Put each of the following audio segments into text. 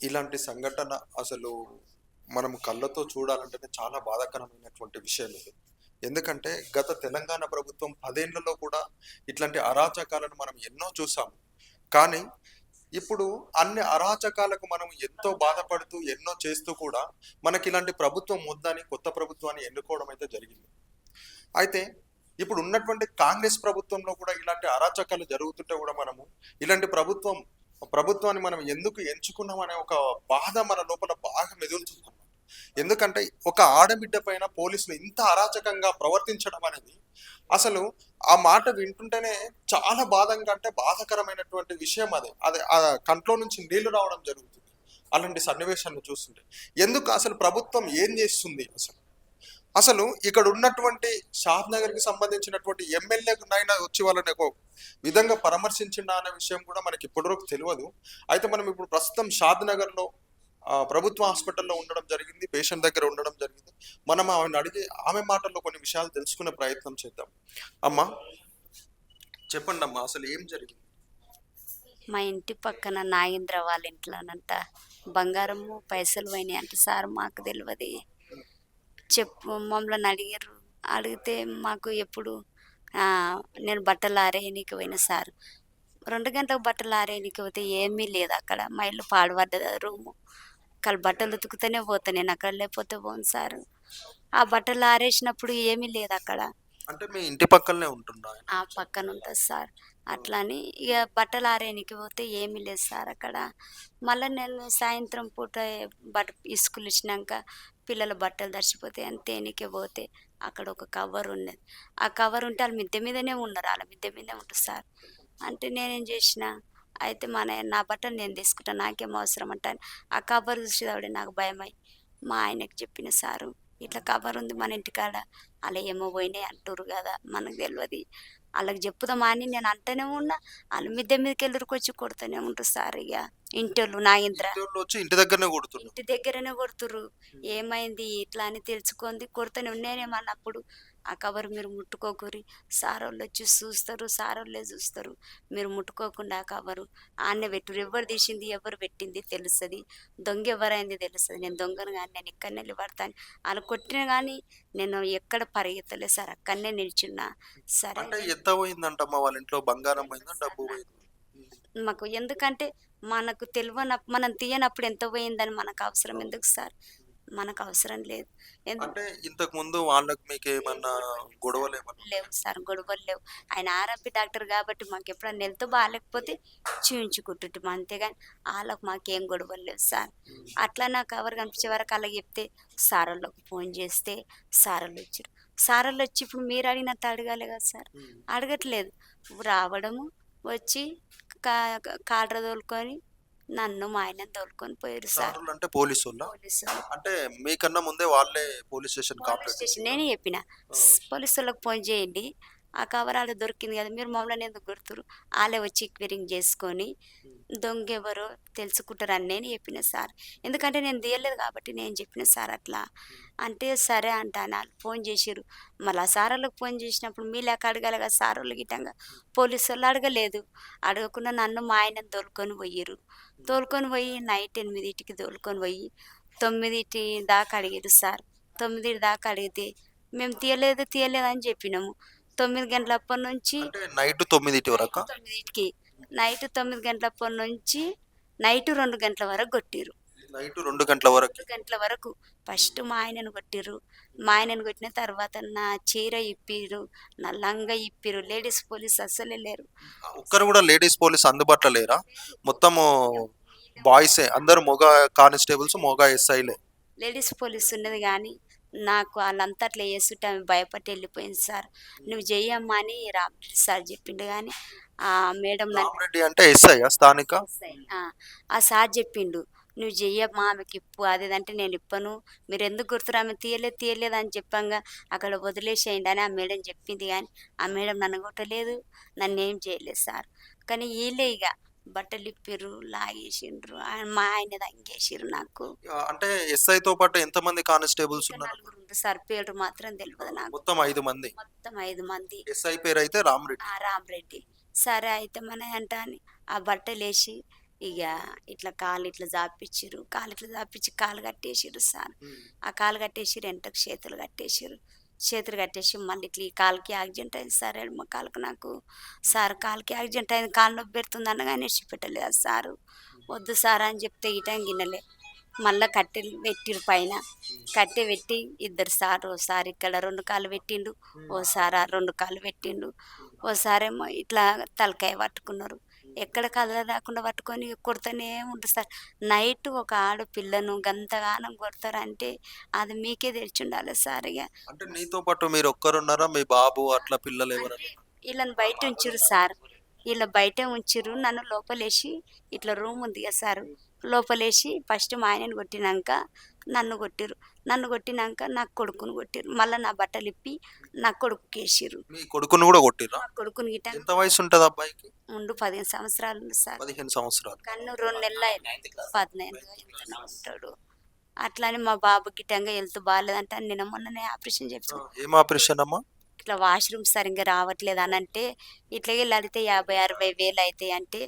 ఇలాంటి సంఘటన అసలు మనం కళ్ళతో చూడాలంటేనే చాలా బాధాకరమైనటువంటి విషయం ఇది. ఎందుకంటే గత తెలంగాణ ప్రభుత్వం 10 ఏళ్లలో కూడా ఇట్లాంటి అరాచకాలను మనం ఎన్నో చూసాం. కానీ ఇప్పుడు అన్ని అరాచకాలకు మనం ఎంతో బాధపడుతూ, ఎన్నో చేస్తూ కూడా మనకిలాంటి ప్రభుత్వం వద్దని కొత్త ప్రభుత్వాన్ని ఎన్నుకోవడం అయితే జరిగింది. అయితే ఇప్పుడు ఉన్నటువంటి కాంగ్రెస్ ప్రభుత్వంలో కూడా ఇలాంటి అరాచకాలు జరుగుతుంటే కూడా మనము ఇలాంటి ప్రభుత్వాన్ని మనం ఎందుకు ఎంచుకున్నాం అనే ఒక బాధ మన లోపల బాగా మెదులుతుంది అన్నమాట. ఎందుకంటే ఒక ఆడబిడ్డ పైన పోలీసులు ఇంత అరాచకంగా ప్రవర్తించడం అనేది అసలు ఆ మాట వింటుంటేనే చాలా బాధంగా అంటే బాధాకరమైనటువంటి విషయం అది. అది ఆ కంట్లో నుంచి నీళ్లు రావడం జరుగుతుంది అలాంటి సన్నివేశాన్ని చూస్తుంటే. ఎందుకు అసలు ప్రభుత్వం ఏం చేస్తుంది అసలు? అసలు ఇక్కడ ఉన్నటువంటి షాద్ నగర్ కి సంబంధించినటువంటి ఎమ్మెల్యేనైనా వచ్చి వాళ్ళని ఒక విధంగా పరామర్శించిందా అనే విషయం కూడా మనకి ఇప్పటివరకు తెలియదు. అయితే మనం ఇప్పుడు ప్రస్తుతం షాద్ నగర్ లో ప్రభుత్వ హాస్పిటల్లో ఉండడం జరిగింది, పేషెంట్ దగ్గర ఉండడం జరిగింది. మనం ఆమెను అడిగి ఆమె మాటల్లో కొన్ని విషయాలు తెలుసుకునే ప్రయత్నం చేద్దాం. అమ్మా, చెప్పండి అమ్మా, అసలు ఏం జరిగింది? మా ఇంటి పక్కన నాగేంద్ర వాళ్ళ ఇంట్లోనంట బంగారము పైసలు పోయినాయి అంట సార్. మాకు తెలియదు. మమ్మల్ని అడిగారు. అడిగితే మాకు ఎప్పుడు ఆ, నేను బట్టలు ఆరేయనీకి పోయిన సార్. 2 గంటలకు బట్టలు ఆరేయనీకి పోతే ఏమీ లేదు అక్కడ. మా ఇల్లు పాడుపడ్డది రూము. బట్టలు ఉతుకుతూనే పోతా నేను అక్కడ, లేకపోతే పోను సార్. ఆ బట్టలు ఆరేసినప్పుడు ఏమీ లేదు అక్కడ. అంటే మీ ఇంటి పక్కనే ఉంటున్నా? ఆ పక్కన ఉంటుంది సార్. అట్లా అని ఇక బట్టలు ఆరేయనీకి పోతే ఏమీ లేదు సార్ అక్కడ. మళ్ళీ నేను సాయంత్రం పూట స్కూల్ ఇచ్చినాక పిల్లల బట్టలు తడిసిపోతాయి అని తేనీకే పోతే అక్కడ ఒక కవర్ ఉన్నది. ఆ కవర్ ఉంటే వాళ్ళు మిద్దె మీదనే ఉన్నారు. వాళ్ళ మిద్దె మీదనే ఉంటుంది సార్. అంటే నేనేం చేసిన, అయితే నా బట్టలు నేను తీసుకుంటాను, నాకేం అవసరం అంటాను. ఆ కవర్ చూసేవాడే నాకు భయమై మా ఆయనకి చెప్పిన సారు, ఇట్లా కవర్ ఉంది మన ఇంటికాడ, అలా ఏమో పోయినాయి అంటుర్రు కదా, మనకు తెలియదు. వాళ్ళకి చెప్పుదామా అని నేను అంటూనే ఉన్నా. వాళ్ళు మిద్దె మీదకి ఎదురుకొచ్చి కొడుతూనే ఉంటారు సార్. ఇక ఇంటోళ్ళు నాగేంద్ర వచ్చి ఇంటి దగ్గరనే కొడుతున్నారు. ఇంటి దగ్గరనే కొడుతుర్రు. ఏమైంది ఇట్లా అని తెలుసుకుంది, కొడుతూనే నేనేమన్నప్పుడు ఆ కవర్ మీరు ముట్టుకోకూరి, సారోళ్ళు వచ్చి చూస్తారు, సారోళ్ళే చూస్తారు, మీరు ముట్టుకోకుండా ఆ కవరు ఆన్నే పెట్టురు. ఎవరు తీసింది ఎవరు పెట్టింది తెలుస్తుంది, దొంగ ఎవరైంది తెలుస్తుంది. నేను దొంగను కానీ నేను ఇక్కడనే నిలబడతాను. వాళ్ళు కొట్టిన కానీ నేను ఎక్కడ పరిగెత్తలేదు సార్, అక్కడనే నిల్చున్నా. సరే అంటే ఎంత పోయిందంటమ్మా వాళ్ళ ఇంట్లో? బంగారం పోయిందా, డబ్బు పోయిందా? మాకు ఎందుకంటే మనకు మనం తీయనప్పుడు ఎంత పోయిందని మనకు అవసరం ఎందుకు సార్? మనకు అవసరం లేదు. అంటే ఇంతకు ముందు వాళ్ళకి మీకు ఏమన్నా గొడవలు ఏమన్నా? లేవు సార్, గొడవలు లేవు. ఆయన ఆర్ఎంపీ డాక్టర్ కాబట్టి మాకు ఎప్పుడన్నా హెల్త్ బాగాలేకపోతే చూయించుకుంటుంటాం, అంతేగాని వాళ్ళకు మాకేం గొడవలు లేవు సార్. అట్లా నాకు కవర్ కనిపించే వరకు అలా చెప్తే సార్ వాళ్ళకి ఫోన్ చేస్తే సార్ వాళ్ళు వచ్చారు. సార్ వాళ్ళు వచ్చి ఇప్పుడు మీరు అడిగినట్టు అడగాలి కదా సార్, అడగట్లేదు. రావడము, వచ్చి కాళ్ళ తోలుకొని నన్ను మా ఆయన తోలుకొని పోయారు సార్. సారులు అంటే పోలీసులా? పోలీసు అంటే మీకన్నా ముందే వాళ్ళే police station police complaint? Station నేనే చెప్పిన, పోలీసు వాళ్ళకి ఫోన్ చేయండి, ఆ కవర్ ఆడ దొరికింది కదా, మీరు మమ్మల్ని ఎందుకు కొడుతురు, వాళ్ళే వచ్చి క్వీరింగ్ చేసుకొని దొంగ ఎవరో తెలుసుకుంటారని నేను చెప్పిన సార్. ఎందుకంటే నేను తీయలేదు కాబట్టి నేను చెప్పిన సార్ అట్లా. అంటే సరే అంటాను. వాళ్ళు ఫోన్ చేసిర్రు. మళ్ళీ ఆ సార్ వాళ్ళకి ఫోన్ చేసినప్పుడు మీ లేక అడగాలి కదా సార్ వాళ్ళు గిట్టంగా. పోలీసు వాళ్ళు అడగలేదు. అడగకుండా నన్ను మా ఆయనను తోలుకొని పోయిర్రు. తోలుకొని పోయి నైట్ 8కి తోలుకొని పోయి 9 దాకా అడిగారు సార్. 9 దాకా అడిగితే మేము తీయలేదు తీయలేదు అని చెప్పినాము. 9 గంటలప్పటి నుంచి అంటే నైట్ 9 వరకు? 9కి నైట్ 9 గంటలప్పటి నుంచి నైట్ 2 గంటల వరకు కొట్టిర్రు. నైట్ 2 గంటల వరకు? 2 గంటల వరకు ఫస్ట్ మా ఆయనను కొట్టిర్రు. మా ఆయనను కొట్టిన తర్వాత నా చీర ఇప్పిర్రు, నా లంగా ఇప్పిర్రు. లేడీస్ పోలీస్ అస్సలే లేరు. ఒక్కరు కూడా లేడీస్ పోలీస్ అందుబాటులో లేరా? మొత్తము బాయ్సే అందరు? మొగ కానిస్టేబుల్స్, మొగ ఎస్ఐలే? లేడీస్ పోలీస్ ఉన్నది కానీ నాకు వాళ్ళంతా అట్లా చేస్తుంటే ఆమె భయపడి వెళ్ళిపోయింది సార్. నువ్వు చెయ్యమ్మా అని రామరెడ్డి సార్ చెప్పిండు కానీ ఆ మేడం రామరెడ్డి అంటే ఎస్ఐ స్థానిక? ఆ సార్ చెప్పిండు, నువ్వు చెయ్యమ్మా ఆమెకి ఇప్పు, అదేదంటే నేను ఇప్పను, మీరు ఎందుకు గుర్తురు, ఆమె తీయలేదు తీయలేదు అని చెప్పంగా అక్కడ వదిలేసేయండి అని ఆ మేడం చెప్పింది. కానీ ఆ మేడం నన్ను కొట్టలేదు, నన్ను ఏం చేయలేదు సార్. కానీ వీళ్ళే ఇక బట్టలు ఇప్పిర్రు, లాగేసిండ్రు, మా ఆయన తంగేసిర్రు నాకు. అంటే ఎస్ఐ తో పాటు ఎంత మంది కానిస్టేబుల్స్ ఉన్నారు? నలుగురు ఉంటారు సార్, పేరు మాత్రం తెలియదు నాకు. మొత్తం 5 మంది? మొత్తం 5 మంది. ఎస్ఐ పేరు అయితే రామరెడ్డి. రామరెడ్డి. సరే అయితే మన అంట అని ఆ బట్టలు వేసి ఇక ఇట్లా కాలు ఇట్లా జాపిచ్చిర్రు, కాలు ఇట్లా జాపిచ్చి కాలు కట్టేసిర్రు సార్. ఆ కాలు కట్టేసిర్రు, వెంటకు చేతులు కట్టేసిర్రు. చేతులు కట్టేసి మళ్ళీ ఇట్లా ఈ కాలుకి యాక్సిడెంట్ అయింది సార్, ఎడమ కాలుకి నాకు. సార్ కాలుకి యాక్సిడెంట్ అయింది, కాలు నొప్పి పెడుతుంది అనగానే పెట్టలేదు సారు. వద్దు సార్ అని చెప్తే ఇటం గిన్నెలే. మళ్ళా కట్టెలు పెట్టిరు పైన, కట్టె పెట్టి ఇద్దరు సార్, ఓసారి ఇక్కడ 2 కాళ్ళు పెట్టిండు, ఓసారి ఆ 2 కాళ్ళు పెట్టిండు, ఓసారేమో ఇట్లా తలకాయ పట్టుకున్నారు. ఎక్కడ కదలరాకుండా పట్టుకొని కొడుతూనే ఉంటారు సార్. నైట్ ఒక ఆడపిల్లను గంతగానం కొడతారంటే అది మీకే తెలిసి ఉండాలి సార్. ఇక అంటే నీతో పాటు మీరు ఒక్కరున్నారా? మీ బాబు అట్లా పిల్లలు ఎవరన్నా? వీళ్ళని బయట ఉంచిర్రు సార్. వీళ్ళ బయటే ఉంచిర్రు. నన్ను లోపలేసి ఇట్లా రూమ్ ఉంది కదా సార్, లోపలేసి ఫస్ట్ మా ఆయనని కొట్టినాక నన్ను కొట్టిర్రు. నన్ను కొట్టినాక నా కొడుకుని కొట్టిర్రు. మళ్ళీ నా బట్టలు ఇప్పి నా కొడుకుకి వేసిర్రు. మీ కొడుకుని కూడా కొట్టిర్రా? నా కొడుకుని గిట్ట ఎంత వయసు ఉంటుంది అబ్బాయికి? ఉండు 15 సంవత్సరాలు ఉంది సార్. 15 సంవత్సరాలు. కన్ను 2 నెలలు 19 ఎంతనో ఉంటాడు. అట్లానే మా బాబు గిట్టంగా హెల్త్ బాగాలేదంటే నిన్న మొన్ననే ఆపరేషన్ చేపించాం. ఏం ఆపరేషన్ అమ్మా? ఇట్లా వాష్రూమ్ సరిగ్గా రావట్లేదు అని అంటే ఇట్లాగే అడిగితే 50-60 వేలు అవుతాయి అంటే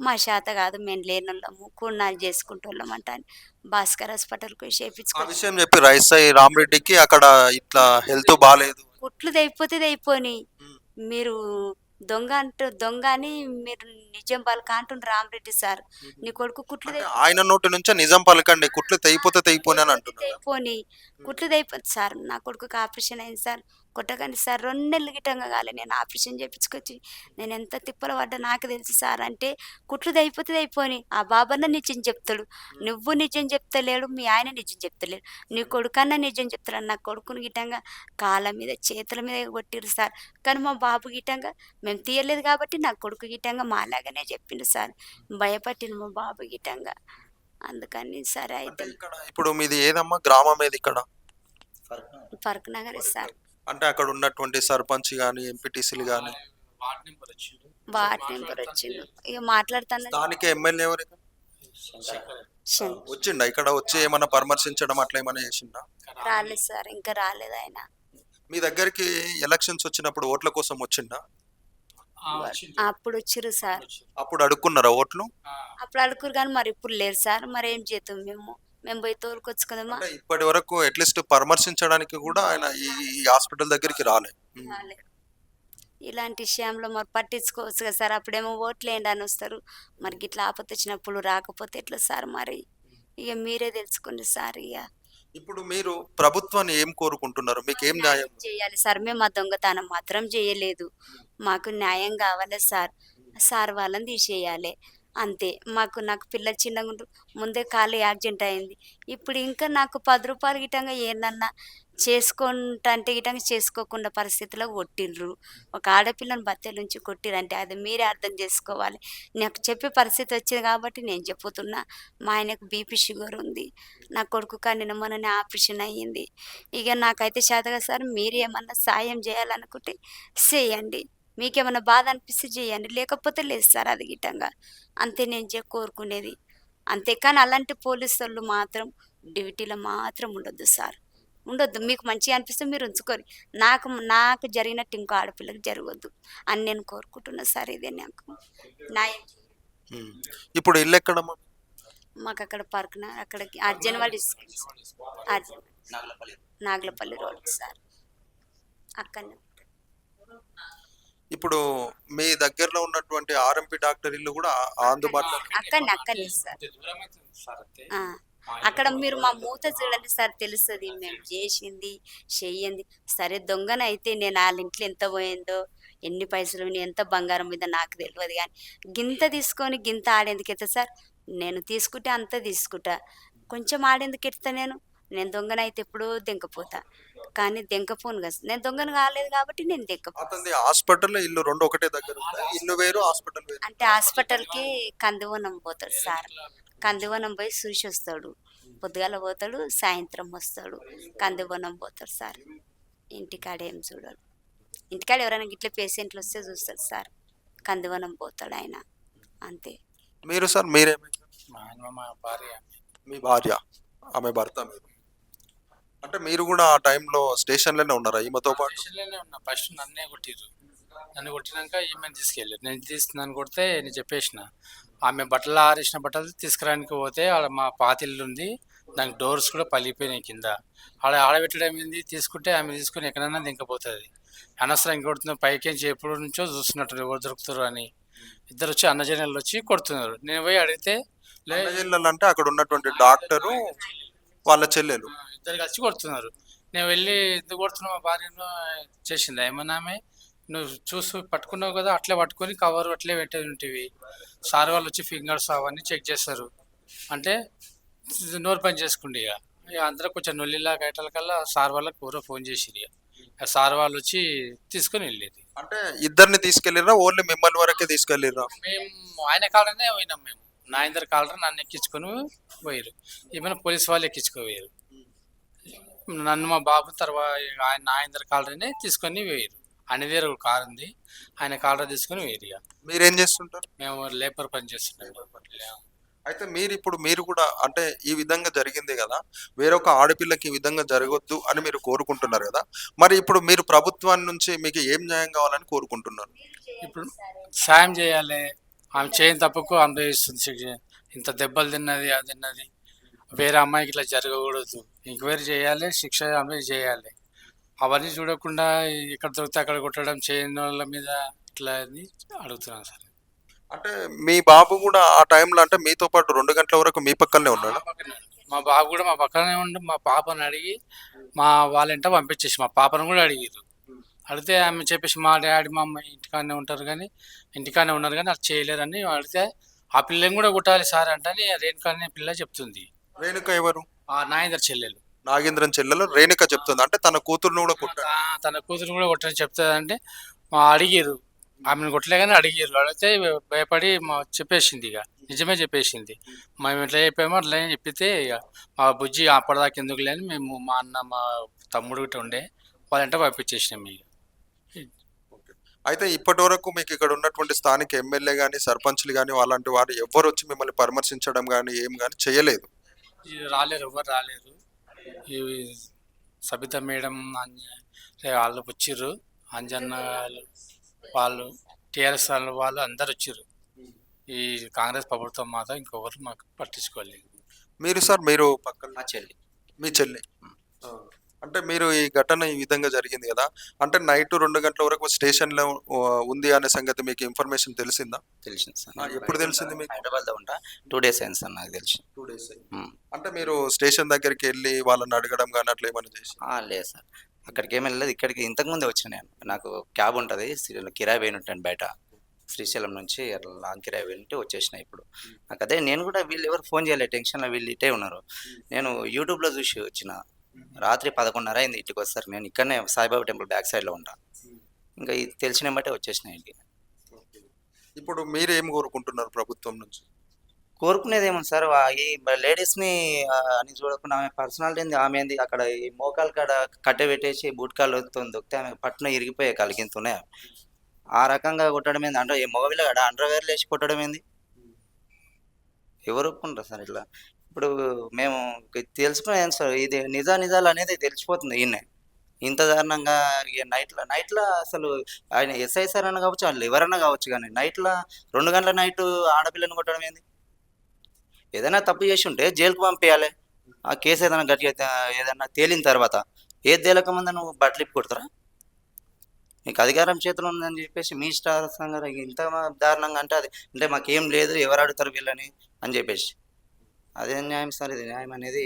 మా చేత కాదు, మేము లేనోళ్ళము కూనాలు చేసుకుంటోళ్ళం అంట అని భాస్కర్ హాస్పిటల్కి పోయి ఆ చేయించుకొని విషయం చెప్పి రైసై రామరెడ్డికి అక్కడ ఇట్లా హెల్త్ బాగాలేదు. కుట్లు తెగిపోతే తెగిపోని, మీరు దొంగ అంటూ దొంగ అని మీరు నిజం పలక అంటుండ్రు రామరెడ్డి సార్. నీ కొడుకు కుట్లు అంటే ఆయన నోటి నుంచే నిజం పలకండి, కుట్లు తెగిపోతే తెగిపోని అని అంటున్నారు. తెగిపోని, కుట్లు తెగిపోతుంది సార్. నా కొడుకుకి ఆపరేషన్ అయింది సార్. కొట్టకండి సార్, 2 నెలలు గిట్టంగా కాలే నేను ఆపరేషన్ చేయించుకొచ్చి. నేను ఎంత తిప్పలు పడ్డా నాకు తెలుసు సార్ అంటే కుట్లు తెగిపోతే తెగిపోని, ఆ బాబన్న నిజం చెప్తాడు. నువ్వు నిజం చెప్తలేడు, మీ ఆయన నిజం చెప్తలేడు, నీ కొడుకన్నా నిజం చెప్తాడు. నా కొడుకుని గిట్టంగా కాళ్ళ మీద చేతుల మీద కొట్టిరు సార్. కానీ మా బాబు గిట్టంగా మేము తీయలేదు కాబట్టి నా కొడుకు గిట్టంగా మాలాగానే చెప్పిండు సార్. భయపట్టిండు మా బాబు గిట్టంగా. అందుకని సరే అంటే అయితే ఇక్కడ ఇప్పుడు మీది ఏదమ్మా, గ్రామం ఏది ఇక్కడ? ఫరక్ నగర్ సార్. అంటే అక్కడ ఉన్నటువంటి సర్పంచ్ గాని ఎంపీటీసీలు గాని వార్డ్ నెంబర్ వచ్చిండు. ఇక మాట్లాడుతాను. స్థానిక ఎమ్మెల్యే ఎవరు ఇక్కడ? వచ్చిండా ఇక్కడ వచ్చి ఏమన్నా పరామర్శించడం అట్లా ఏమైనా చేసిండా? రాలేదు సార్, ఇంకా రాలేదు ఆయన. మీ దగ్గరికి ఎలక్షన్స్ వచ్చినప్పుడు ఓట్ల కోసం వచ్చిండా? అప్పుడు వచ్చిర్రు సార్. అప్పుడు అడుక్కున్నారా ఓట్లు? అప్పుడు అడుగురు కానీ మరి ఇప్పుడు లేరు సార్. మరి ఏం చేద్దాం మేము, మేము పోయి తోలుకొచ్చుకుందామా? అంటే ఇప్పటి వరకు అట్లీస్ట్ పరామర్శించడానికి కూడా ఆయన ఈ హాస్పిటల్ దగ్గరికి రాలే. రాలేదు. ఇలాంటి విషయంలో మరి పట్టించుకోవచ్చు కదా సార్. అప్పుడేమో ఓట్లు వేయండి అని వస్తారు, మరి గిట్లా ఆపత్తి వచ్చినప్పుడు రాకపోతే ఎట్లా సార్? మరి ఇక మీరే తెలుసుకోండి సార్. ఇక ఇప్పుడు మీరు ప్రభుత్వాన్ని ఏం కోరుకుంటున్నారు? మీకు ఏం న్యాయం? చేయాలి సార్. మేము ఆ దొంగతనం మాత్రం చేయలేదు, మాకు న్యాయం కావాలి సార్. సార్ వాళ్ళని తీసేయాలి అంతే. నాకు పిల్లలు చిన్నగా ఉండ్రు, ముందే కాలు యాక్సిడెంట్ అయింది. ఇప్పుడు ఇంకా నాకు 10 రూపాయలు గిట్టంగా ఏందన్నా చేసుకుంటంటే గిట్టంగా చేసుకోకుండా పరిస్థితిలో కొట్టిండ్రు. ఒక ఆడపిల్లని బత్తెల నుంచి కొట్టిరంటే అది మీరే అర్థం చేసుకోవాలి. నాకు చెప్పే పరిస్థితి వచ్చింది కాబట్టి నేను చెప్పుతున్నా. మా ఆయనకు బీపీ షుగర్ ఉంది, నా కొడుకు కానీ మొన్ననే ఆపరేషన్ అయ్యింది. ఇక నాకైతే చేతగా సార్, మీరు ఏమన్నా సాయం చేయాలనుకుంటే చేయండి, మీకేమన్నా బాధ అనిపిస్తే చేయండి, లేకపోతే లేదు సార్. అది గిట్టంగా అంతే నేను కోరుకునేది అంతే. కానీ అలాంటి పోలీసు వాళ్ళు మాత్రం డ్యూటీలో మాత్రం ఉండొద్దు సార్, ఉండొద్దు. మీకు మంచిగా అనిపిస్తే మీరు ఉంచుకోరు, నాకు జరిగినట్టు ఇంకో ఆడపిల్లకి జరగవద్దు అని నేను కోరుకుంటున్నా సార్. ఇదే నాకు న్యాయం చేయండి. ఇప్పుడు ఇల్లు ఎక్కడమ్మా? మాకు అక్కడ పార్క్న అక్కడికి అర్జన్వాడి నాగలపల్లి రోడ్ సార్, అక్కడనే. ఇప్పుడు మీ దగ్గరలో ఉన్నటువంటి ఆర్ఎంపీ డాక్టర్ ఇల్లు కూడా అందుబాటులో అక్కడనే సార్. అక్కడ మీరు మా మూత చూడండి సార్, తెలుస్తుంది మేము చేసింది చెయ్యండి. సరే దొంగనైతే నేను వాళ్ళ ఇంట్లో ఎంత పోయిందో, ఎన్ని పైసలు ఉన్నాయి, ఎంత బంగారం మీద నాకు తెలియదు. కానీ గింత తీసుకొని గింత ఆడేందుకు ఎత్తా సార్? నేను తీసుకుంటే అంత తీసుకుంటా, కొంచెం ఆడేందుకు ఎత్తా నేను దొంగనైతే ఎప్పుడో దెంకపోతా, కానీ దెంకపోను కదా. నేను దొంగను కాలేదు కాబట్టి నేను దెంకపోతా. అతనిది హాస్పిటల్ ఇల్లు రెండు ఒకటే దగ్గర ఉంటాయి, ఇల్లు వేరు హాస్పిటల్ వేరు. అంటే హాస్పిటల్కి కందివనం పోతాడు సార్. కందివనం పోయి చూసి వస్తాడు, పొద్దుగాల పోతాడు, సాయంత్రం వస్తాడు. కందివనం పోతాడు సార్. ఇంటికాడ ఏం చూడాలి, ఇంటికాడ ఎవరైనా గిట్ల పేషెంట్లు వస్తే చూస్తాడు సార్. కందివనం పోతాడు ఆయన అంతే. మీరు సార్ మీరేమైనా? మా భార్య. మీ భార్య, ఆమె భర్త మీరు. అంటే మీరు కూడా ఆ టైంలో స్టేషన్లోనే ఉన్నారా ఈమెతో పాటు? స్టేషన్లోనే ఉన్నా. ఫస్ట్ నన్నే కొట్టిర్రు, నన్ను కొట్టినాక ఈమెను తీసుకెళ్ళారు. నేను నన్ను కొడితే నేను చెప్పేసిన ఆమె బట్టలు ఆరేసిన బట్టలు తీసుకురానికి పోతే ఆడ మా పాతిల్లు ఉంది, దానికి డోర్స్ కూడా పలిగిపోయినాయి కింద. ఆడబెట్టడం ఏంది, తీసుకుంటే ఆమె తీసుకుని ఎక్కడైనా దింకపోతుంది. అనవసరం ఇంకొడుతున్నారు, పైకేంచి ఎప్పుడు నుంచో చూస్తున్నట్టు ఎవరు దొరుకుతారు అని. ఇద్దరు వచ్చి అన్నజనులు వచ్చి కొడుతున్నారు. నేను పోయి అడిగితే లే, అన్నజల్లు అంటే అక్కడ ఉన్నటువంటి డాక్టరు వాళ్ళ చెల్లెలు. ఇద్దరు కలిసి కొడుతున్నారు. నేను వెళ్ళి ఎందుకు కొడుతున్నావు, మా భార్యను చేసిందా ఏమన్నా ఆమె, నువ్వు చూసి పట్టుకున్నావు కదా, అట్లే పట్టుకొని కవర్ అట్లే పెట్టేది ఉంటివి. సార్ వాళ్ళు వచ్చి ఫింగర్స్ అవన్నీ చెక్ చేస్తారు. అంటే నోరు పని చేసుకుండి. ఇక అందరూ కొంచెం నొల్లిలా గైటల కల్లా సార్ వాళ్ళకి ఎవరో ఫోన్ చేసిరు. ఇక సార్ వాళ్ళు వచ్చి తీసుకొని వెళ్ళేది. అంటే ఇద్దరిని తీసుకెళ్ళిరా, ఓన్లీ మిమ్మల్ని వరకే తీసుకెళ్ళిరా? మేము ఆయన కాలనే పోయినాం. మేము నా ఇద్దరు కాలరా నన్ను ఎక్కించుకొని పోయారు. ఏమైనా పోలీస్ వాళ్ళు ఎక్కించుకోపోయారు. నన్ను మా బాబు తర్వాత ఆయన నా ఇద్దరు కాలరీనే తీసుకొని పోయారు. ఆయన దగ్గర ఒక కారు ఉంది, ఆయన కాలరా తీసుకొని పోయారు. ఇక మీరేం చేస్తుంటారు? మేము లేబర్ పని చేస్తున్నాం. అయితే మీరు కూడా అంటే ఈ విధంగా జరిగింది కదా, వేరొక ఆడపిల్లకి ఈ విధంగా జరగొద్దు అని మీరు కోరుకుంటున్నారు కదా, మరి ఇప్పుడు మీరు ప్రభుత్వాన్ని నుంచి మీకు ఏం న్యాయం కావాలని కోరుకుంటున్నారు? ఇప్పుడు సాయం చేయాలి. ఆమె చేయని తప్పుకు అనుభవిస్తుంది శిక్ష. ఇంత దెబ్బలు తిన్నది, అది తిన్నది. వేరే అమ్మాయికి ఇట్లా జరగకూడదు. ఎంక్వైరీ చేయాలి, శిక్ష అనుభవి చేయాలి. అవన్నీ చూడకుండా ఇక్కడ దొరికితే అక్కడ కొట్టడం, చేయని వాళ్ళ మీద ఇట్లా అని అడుగుతున్నాను సార్. అంటే మీ బాబు కూడా ఆ టైంలో అంటే మీతో పాటు 2 గంటల వరకు మీ పక్కనే ఉన్నాడు? మా బాబు కూడా మా పక్కనే ఉండి మా పాపను అడిగి మా వాళ్ళంట పంపించేసి మా పాపను కూడా అడిగారు. అడిగితే ఆమె చెప్పేసి మా డాడీ మా అమ్మ ఇంటికాడనే ఉంటారు కానీ అది చేయలేరని అడిగితే, ఆ పిల్లని కూడా కొట్టాలి సార్ అంటే రేణుకా అనే పిల్ల చెప్తుంది. రేణుక ఎవరు? ఆ నాయందర్ చెల్లెలు. నాగేంద్రన్ చెల్లెలు రేణుక చెప్తుంది. అంటే తన కూతుర్ని కూడా కొట్టాడు. తన కూతురు కూడా కొట్టని చెప్తుంది. అంటే అడిగారు, ఆమెను కొట్టలే కానీ అడిగారు. అడిగితే భయపడి చెప్పేసింది. ఇక నిజమే చెప్పేసింది. మేము ఎట్లా చెప్పామో అట్లా చెప్పితే ఇక మా బుజ్జి అప్పటిదాకా ఎందుకు లేని మేము మా అన్న మా తమ్ముడు గిట్ట ఉండే వాళ్ళంటే పంపించేసినాం. ఇక అయితే ఇప్పటి వరకు మీకు ఇక్కడ ఉన్నటువంటి స్థానిక ఎమ్మెల్యే కానీ సర్పంచ్లు కానీ అలాంటి వారు ఎవరు వచ్చి మిమ్మల్ని పరామర్శించడం కానీ ఏం కానీ చేయలేదు? రాలేరు, ఎవరు రాలేరు. ఈ సబిత మేడం వాళ్ళు వచ్చిర్రు, అంజన్న వాళ్ళు, టీఆర్ఎస్ వాళ్ళు అందరు వచ్చిర్రు. ఈ కాంగ్రెస్ ప్రభుత్వం మాత్రం ఇంకొకరు మాకు పట్టించుకోలేదు. మీరు సార్, మీరు పక్కన మా చెల్లి. మీ చెల్లి. అంటే మీరు ఈ ఘటన ఈ విధంగా జరిగింది కదా, అంటే నైట్ 2 గంటల వరకు స్టేషన్లో ఉంది అనే సంగతి మీకు ఇన్ఫర్మేషన్ తెలిసిందా? తెలిసింది సార్. ఎప్పుడు తెలిసింది మీకు? హైదరాబాద్లో ఉంటా, 2 days అయింది సార్ నాకు తెలిసి. 2 days. అంటే మీరు స్టేషన్ దగ్గరికి వెళ్ళి వాళ్ళని అడగడం కానీ అట్లా ఏమైనా చేసి? లేదు సార్, అక్కడికి ఏమీ వెళ్ళలేదు. ఇక్కడికి ఇంతకుముందే వచ్చిన నేను. నాకు క్యాబ్ ఉంటుంది, కిరాయి పోయి ఉంటాను బయట, శ్రీశైలం నుంచి అట్లా లాంగ్ కిరాయి వెళ్ళి వచ్చేసిన. ఇప్పుడు నాకు అదే, నేను కూడా వీళ్ళు ఎవరు ఫోన్ చేయలేదు, టెన్షన్లో వీళ్ళు ఇటే ఉన్నారు. నేను యూట్యూబ్లో చూసి వచ్చిన. రాత్రి 11:30 అయింది ఇంటికి వస్తారు. నేను ఇక్కడనే సాయిబాబా టెంపుల్ బ్యాక్ సైడ్లో ఉంటా. ఇంకా ఇది తెలిసిన బట్టే వచ్చేసిన ఇంటికి. ఇప్పుడు మీరు ఏం కోరుకుంటున్నారు ప్రభుత్వం నుంచి? కోరుకునేది ఏముంది సార్, ఈ లేడీస్ని అని చూడకుండా ఆమె పర్సనాలిటీ ఏంది, ఆమె ఏంది అక్కడ ఈ మోకాలు కాడ కట్టె పెట్టేసి బూట్కాలతో దొక్కితే ఆమె పట్టున ఇరిగిపోయే కలిగింతున్నాయి. ఆ రకంగా కొట్టడం ఏంది, అంటే ఈ మగవిల్ల కాడ అండర్వేర్లు వేసి కొట్టడం ఏంది, ఎవరు ఒప్పుకుంటారు సార్ ఇట్లా? ఇప్పుడు మేము తెలుసుకునేది సార్, ఇది నిజాలు అనేది తెలిసిపోతుంది. ఈయన ఇంత దారుణంగా నైట్లో అసలు ఆయన ఎస్ఐ సార్ అన్న కావచ్చు, వాళ్ళు ఎవరన్నా కావచ్చు, కానీ నైట్లో 2 గంటల నైట్ ఆడపిల్లని కొట్టడం ఏంది? ఏదైనా తప్పు చేసి ఉంటే జైలుకు పంపించాలి. ఆ కేసు ఏదైనా గట్టిగా ఏదైనా తేలిన తర్వాత, ఏది తేలక ముందు నువ్వు బట్టలిప్పి కొడతారా? మీకు అధికారం చేతిలో ఉందని చెప్పేసి మీ ఇష్టాసంగా ఇంత దారుణంగా అంటే అది అంటే మాకేం లేదు, ఎవరు అడుగుతారు వీళ్ళని అని చెప్పేసి, అదే న్యాయం సార్? ఇది న్యాయం అనేది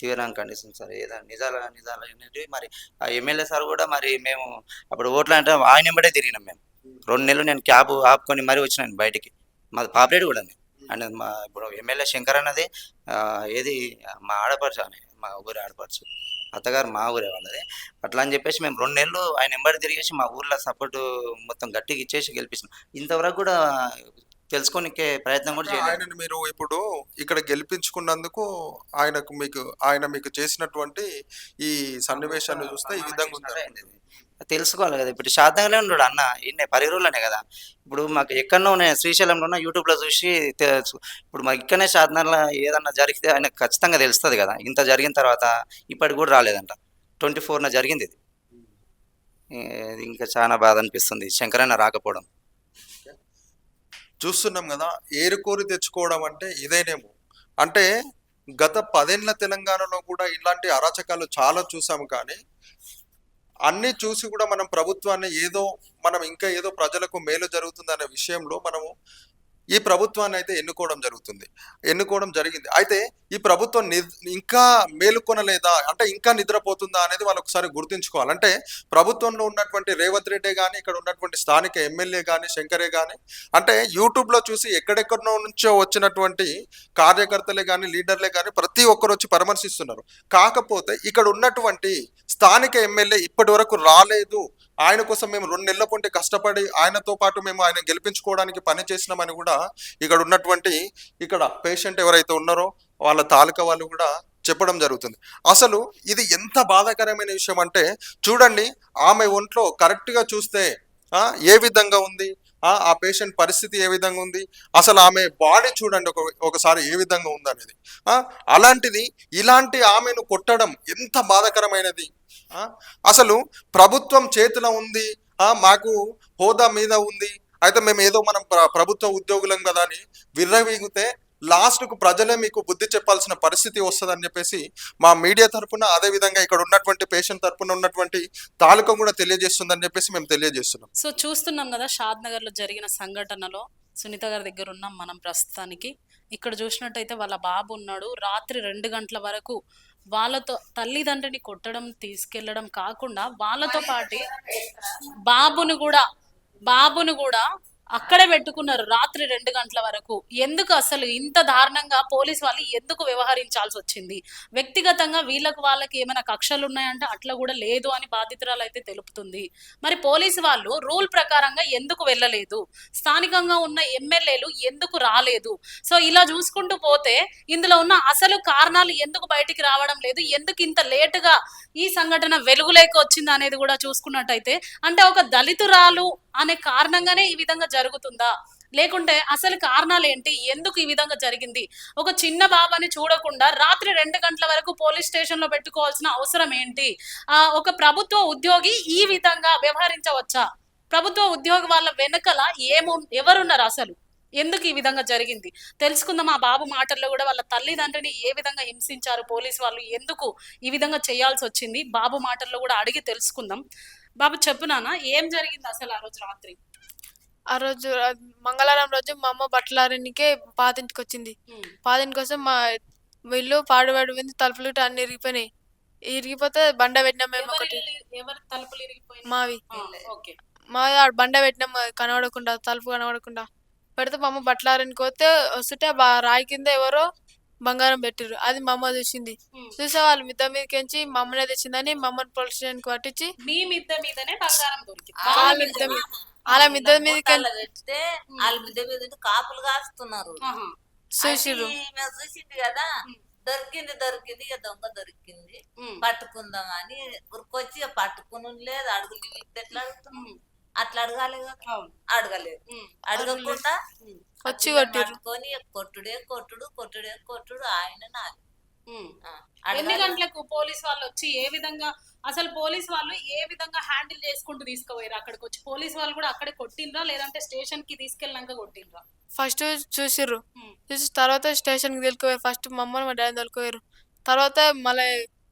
తీవ్రంగా ఖండిస్తుంది సార్. ఏదో నిజాలు అనేది మరి ఆ ఎమ్మెల్యే సార్ కూడా మరి మేము అప్పుడు ఓట్లు అంటే ఆయన వెంబడే తిరిగినాం మేము. 2 నెలలు నేను క్యాబ్ ఆపుకొని మరీ వచ్చినాను బయటికి. మాది పాపరేట్ కూడా అండ్ మా ఇప్పుడు ఎమ్మెల్యే శంకర్ అన్నది ఏది మా ఆడపడుచు, అని మా ఊరి ఆడపడుచు, అత్తగారు మా ఊరే వాళ్ళది. అట్లా అని చెప్పేసి మేము 2 నెలలు ఆయన వెంబడి తిరిగేసి మా ఊర్లో సపోర్టు మొత్తం గట్టిగా ఇచ్చేసి గెలిపించినాం. ఇంతవరకు కూడా తెలుసుకోనికే ప్రయత్నం కూడా చేయలేదు. ఆయనని మీరు ఇప్పుడు ఇక్కడ గెలిపించుకున్నందుకు ఆయన మీకు చేసినటువంటి ఈ సన్నివేశాన్ని చూస్తే ఈ విధంగా ఉంది. తెలుసుకోవాలి కదా. ఇప్పుడు శారదంగానే ఉన్నాడు అన్న, ఇన్నే పరిరూలోనే కదా. ఇప్పుడు మాకు ఎక్కడనో నేను శ్రీశైలంలో ఉన్న యూట్యూబ్లో చూసి తెలుసు. ఇప్పుడు మాకు ఇక్కడనే శారదంలో ఏదన్నా జరిగితే ఆయన ఖచ్చితంగా తెలుస్తుంది కదా. ఇంత జరిగిన తర్వాత ఇప్పటికి కూడా రాలేదంట. 24న జరిగింది ఇది. ఇంకా చాలా బాధ అనిపిస్తుంది శంకరన్న రాకపోవడం. చూస్తున్నాం కదా, ఏరుకోరి తెచ్చుకోవడం అంటే ఇదేనేమో. అంటే గత 10 ఏళ్ల తెలంగాణలో కూడా ఇలాంటి అరాచకాలు చాలా చూసాము. కానీ అన్నీ చూసి కూడా మనం ప్రభుత్వాన్ని ఏదో మనం ఇంకా ఏదో ప్రజలకు మేలు జరుగుతుందనే విషయంలో మనము ఈ ప్రభుత్వాన్ని అయితే ఎన్నుకోవడం జరిగింది. అయితే ఈ ప్రభుత్వం ఇంకా మేలుకొనలేదా, అంటే ఇంకా నిద్రపోతుందా అనేది వాళ్ళు ఒకసారి గుర్తుంచుకోవాలి. అంటే ప్రభుత్వంలో ఉన్నటువంటి రేవంత్ రెడ్డి కానీ, ఇక్కడ ఉన్నటువంటి స్థానిక ఎమ్మెల్యే కానీ, శంకరే కానీ, అంటే యూట్యూబ్లో చూసి ఎక్కడెక్కడో నుంచో వచ్చినటువంటి కార్యకర్తలే కానీ, లీడర్లే కానీ ప్రతి ఒక్కరు వచ్చి పరామర్శిస్తున్నారు. కాకపోతే ఇక్కడ ఉన్నటువంటి స్థానిక ఎమ్మెల్యే ఇప్పటి వరకు రాలేదు. ఆయన కోసం మేము 2 నెలల పొంటి కష్టపడి ఆయనతో పాటు మేము ఆయన గెలిపించుకోవడానికి పని చేసినామని కూడా ఇక్కడ ఉన్నటువంటి పేషెంట్ ఎవరైతే ఉన్నారో వాళ్ళ తాలూకా వాళ్ళు కూడా చెప్పడం జరుగుతుంది. అసలు ఇది ఎంత బాధాకరమైన విషయం అంటే చూడండి, ఆమె ఒంట్లో కరెక్ట్గా చూస్తే ఏ విధంగా ఉంది, ఆ పేషెంట్ పరిస్థితి ఏ విధంగా ఉంది, అసలు ఆమె బాడీ చూడండి ఒకసారి ఏ విధంగా ఉంది అనేది. అలాంటిది ఇలాంటి ఆమెను కొట్టడం ఎంత బాధాకరమైనది. అసలు ప్రభుత్వం చేతిలో ఉంది, మాకు హోదా మీద ఉంది, అయితే మేము ఏదో మనం ప్రభుత్వ ఉద్యోగులం కదా అని విర్రవీగితే లాస్ట్కు ప్రజలే మీకు బుద్ధి చెప్పాల్సిన పరిస్థితి వస్తుందని చెప్పేసి మా మీడియా తరపున, అదేవిధంగా ఇక్కడ ఉన్నటువంటి పేషెంట్ తరపున ఉన్నటువంటి తాలూకా కూడా తెలియజేస్తుందని చెప్పేసి మేము తెలియజేస్తున్నాం. సో చూస్తున్నాం కదా, షాద్ నగర్లో జరిగిన సంఘటనలో సునీత గారి దగ్గర ఉన్నాం మనం ప్రస్తుతానికి. ఇక్కడ చూసినట్టయితే వాళ్ళ బాబు ఉన్నాడు. రాత్రి 2 గంటల వరకు వాళ్ళతో తల్లిదండ్రిని కొట్టడం, తీసుకెళ్లడం కాకుండా వాళ్ళతో పాటు బాబును కూడా అక్కడే పెట్టుకున్నారు రాత్రి 2 గంటల వరకు. ఎందుకు అసలు ఇంత దారుణంగా పోలీసు వాళ్ళు ఎందుకు వ్యవహరించాల్సి వచ్చింది? వ్యక్తిగతంగా వాళ్ళకి ఏమైనా కక్షలు ఉన్నాయంటే అట్లా కూడా లేదు అని బాధితురాలు అయితే తెలుపుతుంది. మరి పోలీసు వాళ్ళు రూల్ ప్రకారంగా ఎందుకు వెళ్ళలేదు? స్థానికంగా ఉన్న ఎమ్మెల్యేలు ఎందుకు రాలేదు? సో ఇలా చూసుకుంటూ పోతే ఇందులో ఉన్న అసలు కారణాలు ఎందుకు బయటికి రావడం లేదు? ఎందుకు ఇంత లేటుగా ఈ సంఘటన వెలుగులోకి వచ్చింది అనేది కూడా చూసుకున్నట్టయితే, అంటే ఒక దళితురాలు అనే కారణంగానే ఈ విధంగా జరుగుతుందా, లేకుంటే అసలు కారణాలు ఏంటి, ఎందుకు ఈ విధంగా జరిగింది? ఒక చిన్న బాబాని చూడకుండా రాత్రి 2 గంటల వరకు పోలీస్ స్టేషన్ లో పెట్టుకోవాల్సిన అవసరం ఏంటి? ఒక ప్రభుత్వ ఉద్యోగి ఈ విధంగా వ్యవహరించవచ్చా? ప్రభుత్వ ఉద్యోగి వాళ్ళ వెనకల ఎవరున్నారు? అసలు ఎందుకు ఈ విధంగా జరిగింది తెలుసుకుందాం. ఆ బాబు మాటల్లో కూడా వాళ్ళ తల్లిదండ్రిని ఏ విధంగా హింసించారు పోలీసు వాళ్ళు, ఎందుకు ఈ విధంగా చేయాల్సి వచ్చింది, బాబు మాటల్లో కూడా అడిగి తెలుసుకుందాం. బాబు చెప్పు నాన్న, ఏం జరిగింది అసలు ఆ రోజు రాత్రి? ఆ రోజు మంగళవారం రోజు మా అమ్మ బట్టలారనికే పాతింటికి వచ్చింది. పాతింటికి కోసం మా ఇల్లు పాడుబడి పోయింది, తలుపులు అన్ని ఇరిగిపోయినాయి. ఇరిగిపోతే బండ పెట్టినాం మేము ఒకటి. ఎవరి తలుపులు ఇరిగిపోయినాయి? మావి. ఓకే. మావి బండ పెట్టినాం కనబడకుండా, తలుపు కనబడకుండా పెడితే మా అమ్మ బట్టలారనికి పోతే వస్తుంటే రాయి కింద ఎవరో బంగారం పెట్టిర్రు. అది మా అమ్మ చూసింది. చూసే వాళ్ళు మిద్ద మీదకించి మా అమ్మనే తెచ్చిందని మా అమ్మని పోలీస్ స్టేషన్ కి పట్టించి మీ మిద్ద మీదనే బంగారం దొరికింది. వాళ్ళ మిద్ద మీద అలా మిద్ద మీదకి పెడితే వాళ్ళ మిద్ద మీద కాపులు కాస్తున్నారు. చూసిర్రు. చూసింది కదా, దొరికింది ఇక దొంగ దొరికింది, పట్టుకుందాం అని ఉరికొచ్చి పట్టుకుని లేదు. అడుగులు ఎట్లా అడుగుతున్నాం? అట్లా అడగాలి కదా, అడగలేదు. అడగకుండా వచ్చి పట్టుకొని కొట్టుడు ఆయన నాది. ఎన్ని గంటలకు పోలీస్ వాళ్ళు వచ్చి ఏ విధంగా, అసలు పోలీస్ వాళ్ళు ఏ విధంగా హ్యాండిల్ చేసుకుంటూ తీసుకుపోయారు? అక్కడికి వచ్చి పోలీస్ వాళ్ళు కూడా అక్కడే కొట్టిండ్రా, లేదంటే స్టేషన్ కి తీసుకెళ్ళినాక కొట్టిండ్రా? ఫస్ట్ చూసిర్రు. చూసి తర్వాత స్టేషన్ కి తీసుకుపోయారు. ఫస్ట్ మా అమ్మని మా డాడీని తోలుకుపోయారు. తర్వాత మళ్ళీ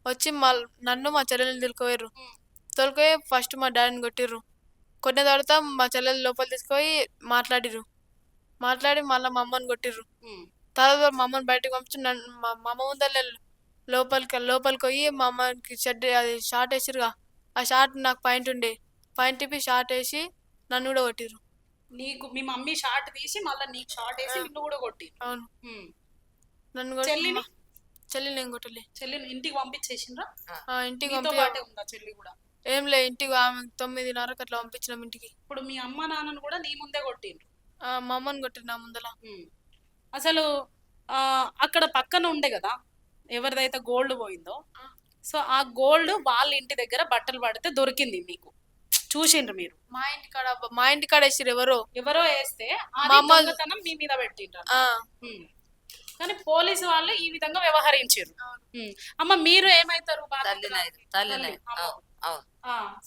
వచ్చి నన్ను మా చెల్లెల్ని తోలుకుపోయారు. తోలుకుపోయి ఫస్ట్ మా డాడీని కొట్టిర్రు. కొట్టిన తర్వాత మా చెల్లెలు లోపల తీసుకుపోయి మాట్లాడి మళ్ళీ మా అమ్మని కొట్టిర్రు. తర్వాత మా అమ్మని బయటకు పంపించి మా అమ్మ ముందర లోపలికి పోయి మా అమ్మకి అది షార్ట్ వేసిరుగా, ఆ షార్ట్ నాకు పాయింట్ ఇప్పి షార్ట్ వేసి నన్ను కూడా కొట్టిర్రు. నీకు మీ మమ్మీ షార్ట్ తీసి మళ్ళీ నీకు షార్ట్ వేసి నిన్ను కూడా కొట్టి? అవును. నన్ను చెల్లి నేను కొట్టలే. చెల్లిని ఇంటికి పంపించేసిండ్రా? ఇంటికి ఉందా చెల్లి కూడా? ఏం లేదు, ఇంటికి ఆమె 9:30కి అట్లా పంపించినాం ఇంటికి. ఇప్పుడు మీ అమ్మ నాన్నను కూడా నీ ముందే కొట్టిండ్రు? మా అమ్మని కొట్టిరు నా ముందల. అసలు అక్కడ పక్కన ఉండే కదా ఎవరిదైతే గోల్డ్ పోయిందో, సో ఆ గోల్డ్ వాళ్ళ ఇంటి దగ్గర బట్టలు పడితే దొరికింది మీకు, చూసిండ్రు మీరు? మా ఇంటి కాడ వేసిరు ఎవరో వేస్తే మీ మీద పెట్టిండ్రు. కానీ పోలీసు వాళ్ళు ఈ విధంగా వ్యవహరించారు. అమ్మ మీరు ఏమైతారు బాధితులు? తల్లినై అమ్మ. అవును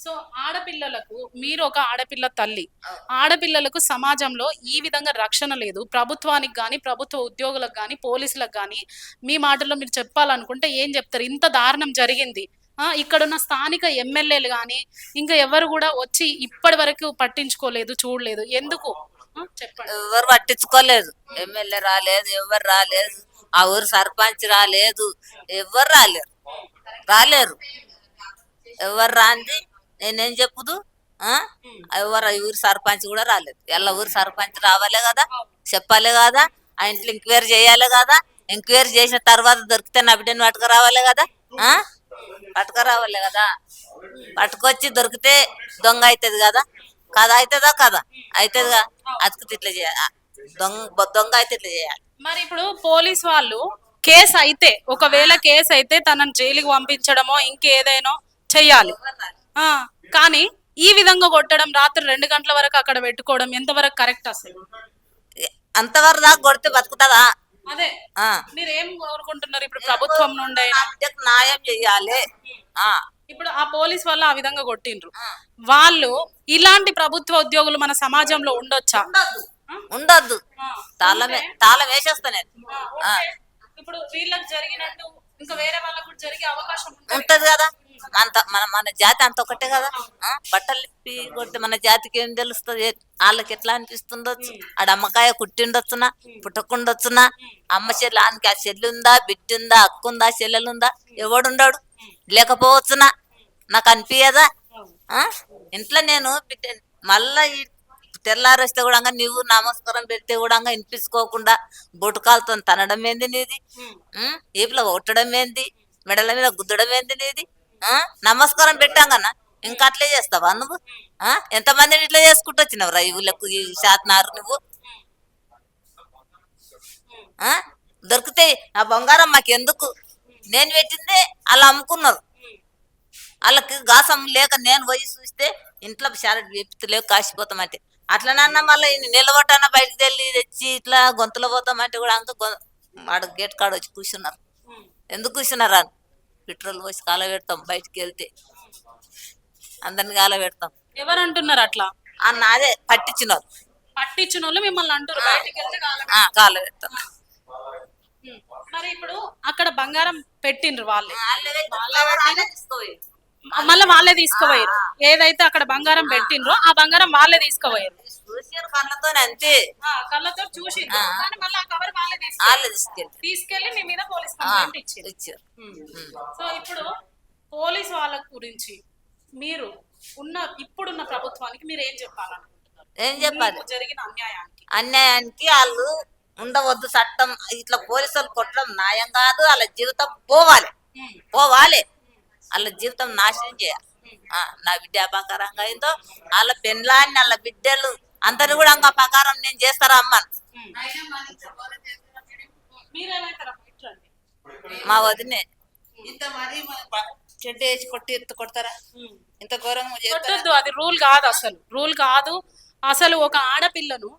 సో ఆడపిల్లలకు మీరు ఒక ఆడపిల్ల తల్లి, అవును. ఆడపిల్లలకు సమాజంలో ఈ విధంగా రక్షణ లేదు. ప్రభుత్వానికి కానీ ప్రభుత్వ ఉద్యోగులకు కానీ పోలీసులకు కానీ మీ మాటల్లో మీరు చెప్పాలనుకుంటే ఏం చెప్తారు? ఇంత దారుణం జరిగింది, ఇక్కడున్న స్థానిక ఎమ్మెల్యేలు కానీ ఇంకా ఎవరు కూడా వచ్చి ఇప్పటి వరకు పట్టించుకోలేదు, చూడలేదు, ఎందుకు? చెప్పండి. ఎవరు పట్టించుకోలేదు, ఎమ్మెల్యే రాలేదు, ఎవరు రాలేదు, ఆ ఊరు సర్పంచ్ రాలేదు, ఎవరు రాలేరు ఎవరు రాంది నేనేం చెప్పుదు ఎవరు ఊరు సర్పంచ్ కూడా రాలేదు. ఎలా ఊరు సర్పంచ్ రావాలే కదా, చెప్పాలి కదా, ఆ ఇంట్లో ఎంక్వైరీ చేయాలి కదా, ఎంక్వైరీ చేసిన తర్వాత దొరికితే నా బిడ్డని పట్టుకురావాలి కదా, పట్టుకురావాలి కదా, పట్టుకొచ్చి దొరికితే దొంగ అవుతుంది కదా, కదా అవుతుందా కదా అవుతుందిగా, అతుకుతే ఇట్లా చేయాలి, దొంగ అయితే ఇట్లా చేయాలి. మరి ఇప్పుడు పోలీస్ వాళ్ళు కేసు అయితే, ఒకవేళ కేసు అయితే తనని జైలుకి పంపించడమో ఇంకేదైనా చెయ్యాలి, కానీ ఈ విధంగా కొట్టడం, రాత్రి 2 గంటల వరకు అక్కడ పెట్టుకోవడం ఎంతవరకు కరెక్ట్? అసలు అంతవరకు దాకా కొడితే బతుకుతుందా? అదే ఆ. మీరు ఏం కోరుకుంటున్నారు ఇప్పుడు ప్రభుత్వం నుండి? నా బిడ్డకు న్యాయం చెయ్యాలి. ఇప్పుడు ఆ పోలీస్ వాళ్ళు ఆ విధంగా కొట్టిండ్రు, వాళ్ళు ఇలాంటి ప్రభుత్వ ఉద్యోగులు మన సమాజంలో ఉండొచ్చా? ఉండొద్దు, తాళం వేసేస్తా నేను. ఇప్పుడు వీళ్ళకి జరిగినట్టు ఇంకా వేరే వాళ్ళకు కూడా జరిగే అవకాశం ఉంటది కదా, మన జాతి అంత ఒకటే కదా, బట్టలు ఇప్పి కొడితే మన జాతికి ఏం తెలుస్తుంది, వాళ్ళకి ఎట్లా అనిపిస్తుండొచ్చు, ఆడ అమ్మకాయ కుట్టిండొచ్చునా, పుట్టకుండొచ్చునా, అమ్మ చెల్లి ఆయనకి ఆ చెల్లి ఉందా, బిడ్డ ఉందా, అక్క ఉందా, చెల్లెలుందా, ఎవడుండాడు, లేకపోవచ్చునా, నాకు అనిపించదా? ఇంట్లో నేను మళ్ళా తెల్లారి వస్తే కూడా నువ్వు నమస్కారం పెడితే కూడా వినిపించుకోకుండా బొటుకాలతో తనడం ఏంది నీది, ఈపులో కొట్టడం ఏంది, మెడల మీద గుద్దడం ఏంది నీది, నమస్కారం పెట్టాంగన్నా ఇంకా అట్లే చేస్తావా నువ్వు? ఎంతమందిని ఇట్లా చేసుకుంటూ వచ్చినవరా ఈ ఊళ్ళకు, ఈ శాతనారు నువ్వు? దొరికితే ఆ బంగారం మాకు ఎందుకు, నేను పెట్టిందే అలా అమ్ముకున్నారు, వాళ్ళకి గాసం లేక నేను పోయి చూస్తే ఇంట్లో షారెట్ వేపుతలేవు, కాసిపోతామంటే అట్లనన్నా మళ్ళీ నిలబట్టన్నా బయటకు వెళ్ళి తెచ్చి ఇట్లా గొంతులో పోతామంటే కూడా వాడు గేట్ కాడ వచ్చి కూర్చున్నారు. ఎందుకు కూర్చున్నారా? పెట్రోల్ పోసి కాల పెడతాం, బయటికి వెళ్తే అందరిని కాల పెడతాం. ఎవరు అంటున్నారు అట్లా? అదే పట్టించినారు, పట్టించిన వాళ్ళు మిమ్మల్ని అంటారు బయటికి వెళ్తే కాల పెడతాం. మరి ఇప్పుడు అక్కడ బంగారం పెట్టిండ్రు వాళ్ళు, మళ్ళీ వాళ్ళే తీసుకుపోయారు, ఏదైతే అక్కడ బంగారం పెట్టిండ్రో ఆ బంగారం వాళ్ళే తీసుకుపోయారు. కళ్ళతో అంతే, కళ్ళతో చూసి తీసుకెళ్లి మీ మీద పోలీస్ కంప్లైంట్ ఇచ్చారు. సో ఇప్పుడు పోలీస్ వాళ్ళ గురించి మీరు ఇప్పుడున్న ప్రభుత్వానికి మీరు ఏం చెప్పాలనుకుంటున్నారు? ఏం చెప్పాలి? జరిగిన అన్యాయానికి వాళ్ళు ఉండవద్దు, చట్టం ఇట్లా పోలీసులు కొట్టడం న్యాయం కాదు, వాళ్ళ జీవితం పోవాలి, వాళ్ళ జీవితం నాశనం చేయాలి. నా బిడ్డ అపకారంగా అయిందో వాళ్ళ పెళ్ళాన్ని వాళ్ళ బిడ్డలు అందరు కూడా అంగ ప్రకారం నేను చేస్తారా అమ్మను. మా వదినే ఇంత మరి చెడ్డ వేసి కొట్టి కొడతారా? ఇంత ఘోరంగా కొట్టొద్దు, అది రూల్ కాదు, అసలు రూల్ కాదు. అసలు ఒక ఆడపిల్లను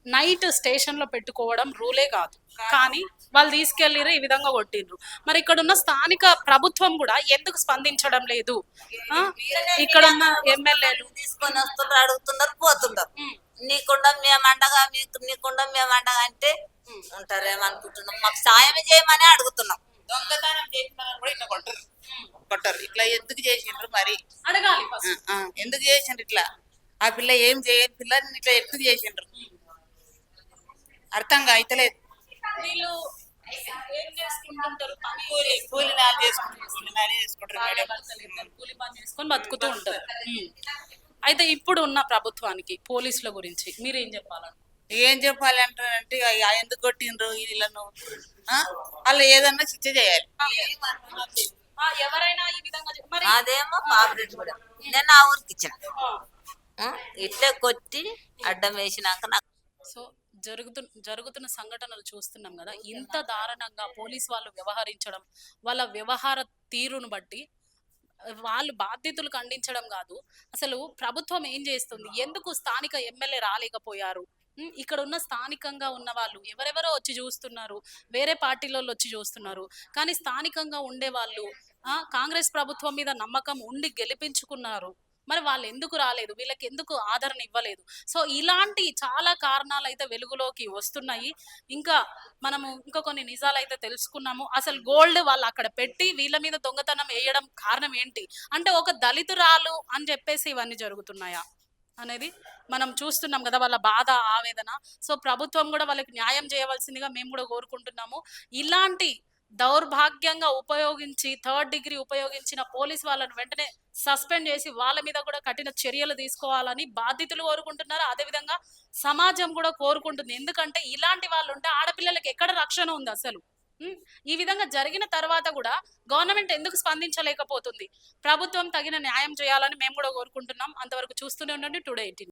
నైట్ స్టేషన్ లో పెట్టుకోవడం రూలే కాదు, కానీ వాళ్ళు తీసుకెళ్ళిరు, ఈ విధంగా కొట్టిండ్రు. మరి ఇక్కడ ఉన్న స్థానిక ప్రభుత్వం కూడా ఎందుకు స్పందించడం లేదు? ఇక్కడ ఉన్న ఎమ్మెల్యేలు తీసుకొని వస్తున్నారు, అడుగుతున్నారు, పోతున్నారు. నీకుండా మేమండగా నీకుండా మేమండగా అంటే ఉంటారేమనుకుంటున్నాం, మాకు సాయం చేయమని అడుగుతున్నాం. దొంగతనం చేసిన కూడా ఇట్లా కొట్టరు. ఇట్లా ఎందుకు చేసిండ్రు మరి? అడగాలి, ఎందుకు చేసిండ్రు ఇట్లా? ఆ పిల్ల ఏం చేయని పిల్లని ఇట్లా ఎందుకు చేసిండ్రు? అర్థంగా అయితలేదు. వీళ్ళు ఏం చేసుకుంటుంటారు? కూలి నాలు చేసుకుంటారు మేడం, కూలి పని చేసుకొని బతుకుతూ ఉంటారు. అయితే ఇప్పుడు ఉన్న ప్రభుత్వానికి పోలీసుల గురించి మీరేం చెప్పాలను? ఏం చెప్పాలి అంటారంటే ఎందుకు కొట్టిండ్రు వీళ్ళను, వాళ్ళు ఏదన్నా శిక్ష చేయాలి. ఎవరైనా ఈ విధంగా అదేమో పాపరెడ్డి కూడా నేను ఆ ఊరికి ఇచ్చిన ఇట్లే కొట్టి అడ్డం వేసినాక నాకు. సో జరుగుతున్న సంఘటనలు చూస్తున్నాం కదా, ఇంత దారుణంగా పోలీస్ వాళ్ళు వ్యవహరించడం, వాళ్ళ వ్యవహార తీరును బట్టి వాళ్ళు బాధ్యతలు ఖండించడం కాదు, అసలు ప్రభుత్వం ఏం చేస్తుంది, ఎందుకు స్థానిక ఎమ్మెల్యే రాలేకపోయారు, ఇక్కడ ఉన్న స్థానికంగా ఉన్న వాళ్ళు ఎవరెవరో వచ్చి చూస్తున్నారు, వేరే పార్టీలలో వచ్చి చూస్తున్నారు, కానీ స్థానికంగా ఉండే వాళ్ళు కాంగ్రెస్ ప్రభుత్వం మీద నమ్మకం ఉండి గెలిపించుకున్నారు. మరి వాళ్ళు ఎందుకు రాలేదు, వీళ్ళకి ఎందుకు ఆదరణ ఇవ్వలేదు? సో ఇలాంటి చాలా కారణాలు అయితే వెలుగులోకి వస్తున్నాయి. ఇంకా మనము ఇంకా కొన్ని నిజాలు అయితే తెలుసుకున్నాము. అసలు గోల్డ్ వాళ్ళు అక్కడ పెట్టి వీళ్ళ మీద దొంగతనం వేయడం కారణం ఏంటి అంటే ఒక దళితురాలు అని చెప్పేసి ఇవన్నీ జరుగుతున్నాయా అనేది మనం చూస్తున్నాం కదా, వాళ్ళ బాధ ఆవేదన. సో ప్రభుత్వం కూడా వాళ్ళకి న్యాయం చేయవలసిందిగా మేము కూడా కోరుకుంటున్నాము. ఇలాంటి దౌర్భాగ్యంగా ఉపయోగించి థర్డ్ డిగ్రీ ఉపయోగించిన పోలీస్ వాళ్ళని వెంటనే సస్పెండ్ చేసి వాళ్ళ మీద కూడా కఠిన చర్యలు తీసుకోవాలని బాధితులు కోరుకుంటున్నారు. అదేవిధంగా సమాజం కూడా కోరుకుంటుంది. ఎందుకంటే ఇలాంటి వాళ్ళు ఉంటే ఆడపిల్లలకి ఎక్కడ రక్షణ ఉంది అసలు? ఈ విధంగా జరిగిన తర్వాత కూడా గవర్నమెంట్ ఎందుకు స్పందించలేకపోతుంది? ప్రభుత్వం తగిన న్యాయం చేయాలని మేము కూడా కోరుకుంటున్నాం. అంతవరకు చూస్తూనే ఉండండి టుడే 18.